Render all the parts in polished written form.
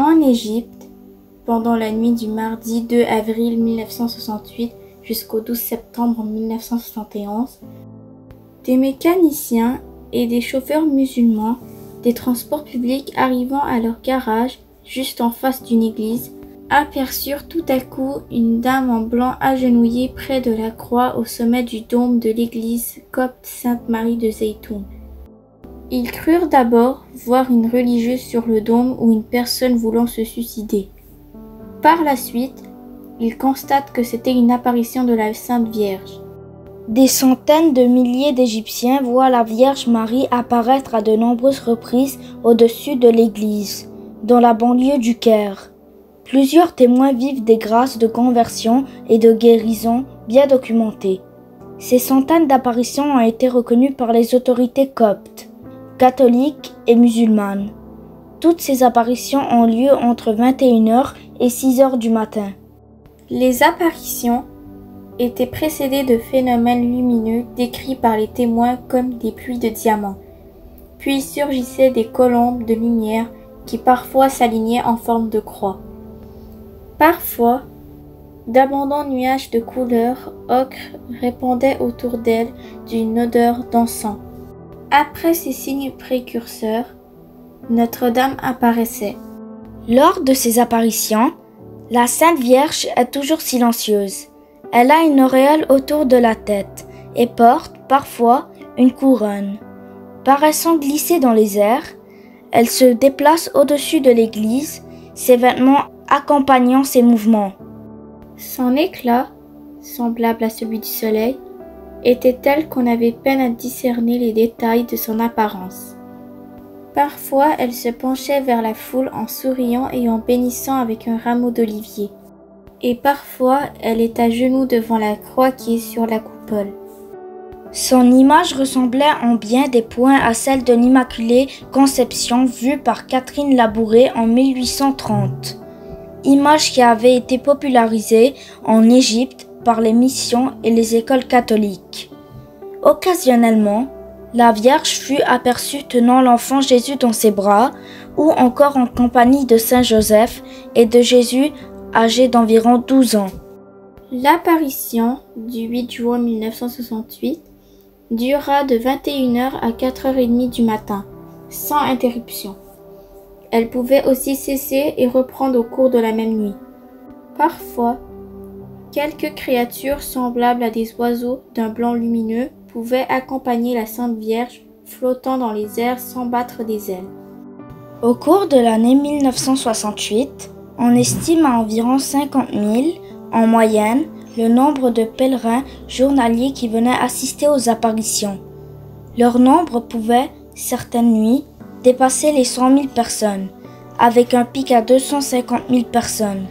En Égypte, pendant la nuit du mardi 2 avril 1968 jusqu'au 12 septembre 1971, des mécaniciens et des chauffeurs musulmans des transports publics arrivant à leur garage juste en face d'une église aperçurent tout à coup une dame en blanc agenouillée près de la croix au sommet du dôme de l'église copte Sainte-Marie de Zeytoun. Ils crurent d'abord voir une religieuse sur le dôme ou une personne voulant se suicider. Par la suite, ils constatent que c'était une apparition de la Sainte Vierge. Des centaines de milliers d'Égyptiens voient la Vierge Marie apparaître à de nombreuses reprises au-dessus de l'église, dans la banlieue du Caire. Plusieurs témoins vivent des grâces de conversion et de guérison bien documentées. Ces centaines d'apparitions ont été reconnues par les autorités coptes, catholiques et musulmanes. Toutes ces apparitions ont lieu entre 21h et 6h du matin. Les apparitions étaient précédées de phénomènes lumineux décrits par les témoins comme des pluies de diamants. Puis surgissaient des colombes de lumière qui parfois s'alignaient en forme de croix. Parfois, d'abondants nuages de couleur ocre répandaient autour d'elle d'une odeur d'encens. Après ces signes précurseurs, Notre-Dame apparaissait. Lors de ces apparitions, la Sainte Vierge est toujours silencieuse. Elle a une auréole autour de la tête et porte parfois une couronne. Paraissant glisser dans les airs, elle se déplace au-dessus de l'église, ses vêtements accompagnant ses mouvements. Son éclat, semblable à celui du soleil, était tel qu'on avait peine à discerner les détails de son apparence. Parfois, elle se penchait vers la foule en souriant et en bénissant avec un rameau d'olivier. Et parfois, elle est à genoux devant la croix qui est sur la coupole. Son image ressemblait en bien des points à celle de l'Immaculée Conception vue par Catherine Labouré en 1830. Image qui avait été popularisée en Égypte par les missions et les écoles catholiques. Occasionnellement, la Vierge fut aperçue tenant l'enfant Jésus dans ses bras ou encore en compagnie de Saint Joseph et de Jésus âgé d'environ 12 ans. L'apparition du 8 juin 1968 dura de 21h à 4h30 du matin, sans interruption. Elle pouvait aussi cesser et reprendre au cours de la même nuit. Parfois, quelques créatures semblables à des oiseaux d'un blanc lumineux pouvaient accompagner la Sainte Vierge flottant dans les airs sans battre des ailes. Au cours de l'année 1968, on estime à environ 50 000, en moyenne, le nombre de pèlerins journaliers qui venaient assister aux apparitions. Leur nombre pouvait, certaines nuits, dépasser les 100 000 personnes, avec un pic à 250 000 personnes.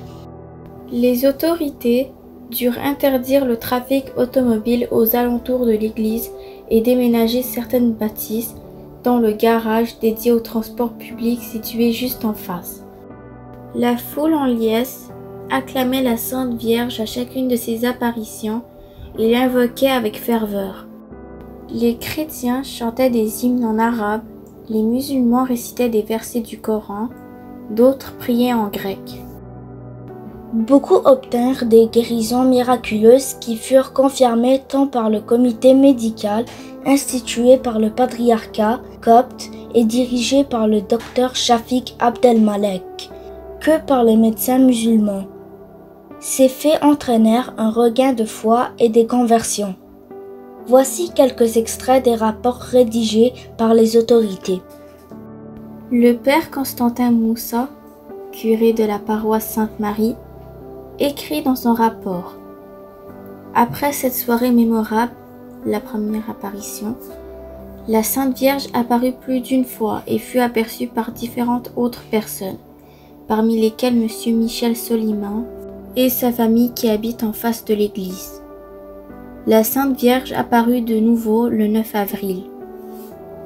Les autorités durent interdire le trafic automobile aux alentours de l'église et déménager certaines bâtisses dans le garage dédié au transport public situé juste en face. La foule en liesse acclamait la Sainte Vierge à chacune de ses apparitions et l'invoquait avec ferveur. Les chrétiens chantaient des hymnes en arabe, les musulmans récitaient des versets du Coran, d'autres priaient en grec. Beaucoup obtinrent des guérisons miraculeuses qui furent confirmées tant par le comité médical institué par le patriarcat copte et dirigé par le docteur Shafik Abdelmalek que par les médecins musulmans. Ces faits entraînèrent un regain de foi et des conversions. Voici quelques extraits des rapports rédigés par les autorités. Le père Constantin Moussa, curé de la paroisse Sainte-Marie, écrit dans son rapport: Après cette soirée mémorable, la première apparition, la Sainte Vierge apparut plus d'une fois et fut aperçue par différentes autres personnes, parmi lesquelles M. Michel Soliman et sa famille qui habite en face de l'église. La Sainte Vierge apparut de nouveau le 9 avril.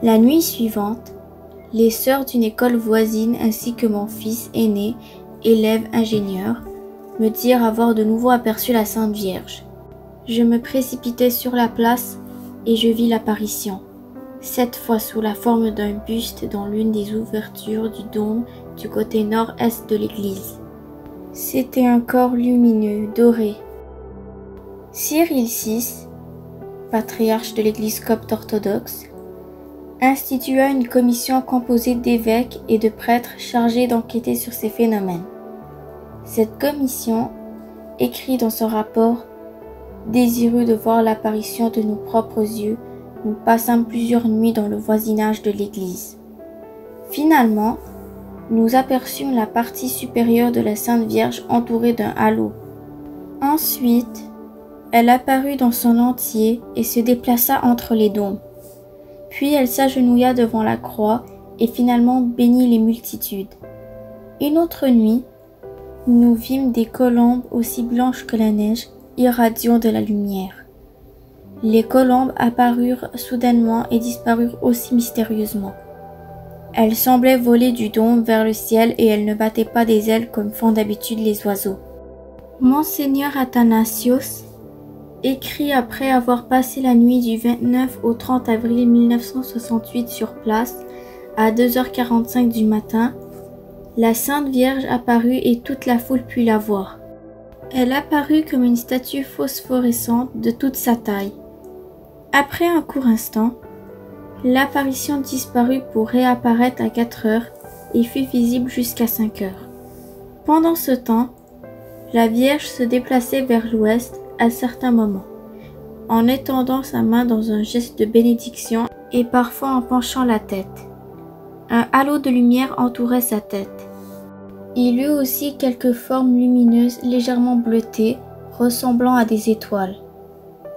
La nuit suivante, les sœurs d'une école voisine ainsi que mon fils aîné, élève ingénieur, me dirent avoir de nouveau aperçu la Sainte Vierge. Je me précipitai sur la place et je vis l'apparition, cette fois sous la forme d'un buste dans l'une des ouvertures du dôme du côté nord-est de l'église. C'était un corps lumineux, doré. Cyril VI, patriarche de l'église copte orthodoxe, institua une commission composée d'évêques et de prêtres chargés d'enquêter sur ces phénomènes. Cette commission écrit dans son rapport « Désireux de voir l'apparition de nos propres yeux, nous passâmes plusieurs nuits dans le voisinage de l'église. Finalement, nous aperçûmes la partie supérieure de la Sainte Vierge entourée d'un halo. Ensuite, elle apparut dans son entier et se déplaça entre les dômes. Puis elle s'agenouilla devant la croix et finalement bénit les multitudes. Une autre nuit, nous vîmes des colombes aussi blanches que la neige, irradiant de la lumière. Les colombes apparurent soudainement et disparurent aussi mystérieusement. Elles semblaient voler du dôme vers le ciel et elles ne battaient pas des ailes comme font d'habitude les oiseaux. Monseigneur Athanasios écrit après avoir passé la nuit du 29 au 30 avril 1968 sur place, à 2h45 du matin, la Sainte Vierge apparut et toute la foule put la voir. Elle apparut comme une statue phosphorescente de toute sa taille. Après un court instant, l'apparition disparut pour réapparaître à 4 heures et fut visible jusqu'à 5 heures. Pendant ce temps, la Vierge se déplaçait vers l'ouest à certains moments, en étendant sa main dans un geste de bénédiction et parfois en penchant la tête. Un halo de lumière entourait sa tête. Il eut aussi quelques formes lumineuses légèrement bleutées, ressemblant à des étoiles.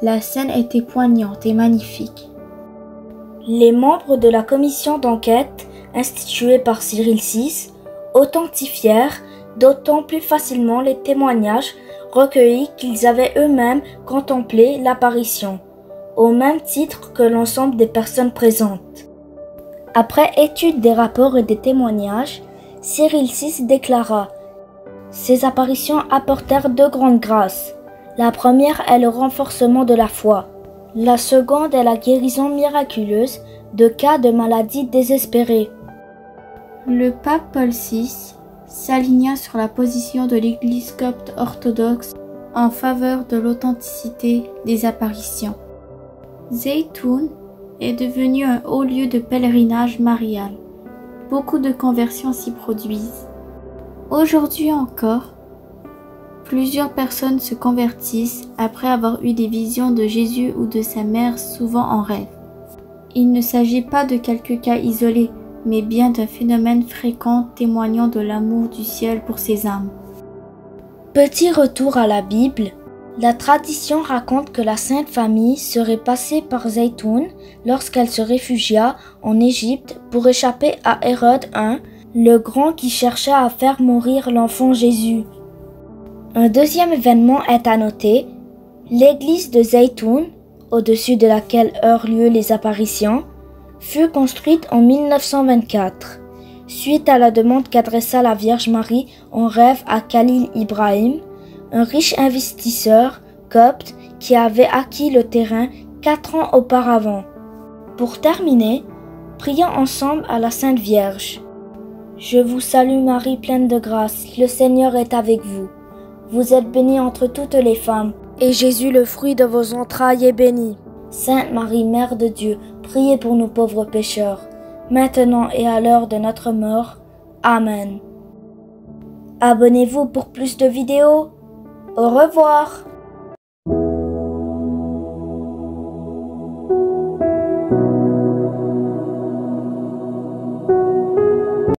La scène était poignante et magnifique. Les membres de la commission d'enquête, instituée par Cyril VI, authentifièrent d'autant plus facilement les témoignages recueillis qu'ils avaient eux-mêmes contemplé l'apparition, au même titre que l'ensemble des personnes présentes. Après étude des rapports et des témoignages, Cyril VI déclara « Ces apparitions apportèrent deux grandes grâces. La première est le renforcement de la foi. La seconde est la guérison miraculeuse de cas de maladies désespérées. » Le pape Paul VI s'aligna sur la position de l'Église copte orthodoxe en faveur de l'authenticité des apparitions. Zeytoun est devenu un haut lieu de pèlerinage marial. Beaucoup de conversions s'y produisent. Aujourd'hui encore, plusieurs personnes se convertissent après avoir eu des visions de Jésus ou de sa mère, souvent en rêve. Il ne s'agit pas de quelques cas isolés, mais bien d'un phénomène fréquent témoignant de l'amour du ciel pour ses âmes. Petit retour à la Bible. La tradition raconte que la Sainte Famille serait passée par Zeytoun lorsqu'elle se réfugia en Égypte pour échapper à Hérode I, le grand qui cherchait à faire mourir l'enfant Jésus. Un deuxième événement est à noter, l'église de Zeytoun, au-dessus de laquelle eurent lieu les apparitions, fut construite en 1924, suite à la demande qu'adressa la Vierge Marie en rêve à Khalil Ibrahim, un riche investisseur copte qui avait acquis le terrain 4 ans auparavant. Pour terminer, prions ensemble à la Sainte Vierge. Je vous salue Marie pleine de grâce, le Seigneur est avec vous. Vous êtes bénie entre toutes les femmes, et Jésus, le fruit de vos entrailles, est béni. Sainte Marie, Mère de Dieu, priez pour nous pauvres pécheurs, maintenant et à l'heure de notre mort. Amen. Abonnez-vous pour plus de vidéos. Au revoir.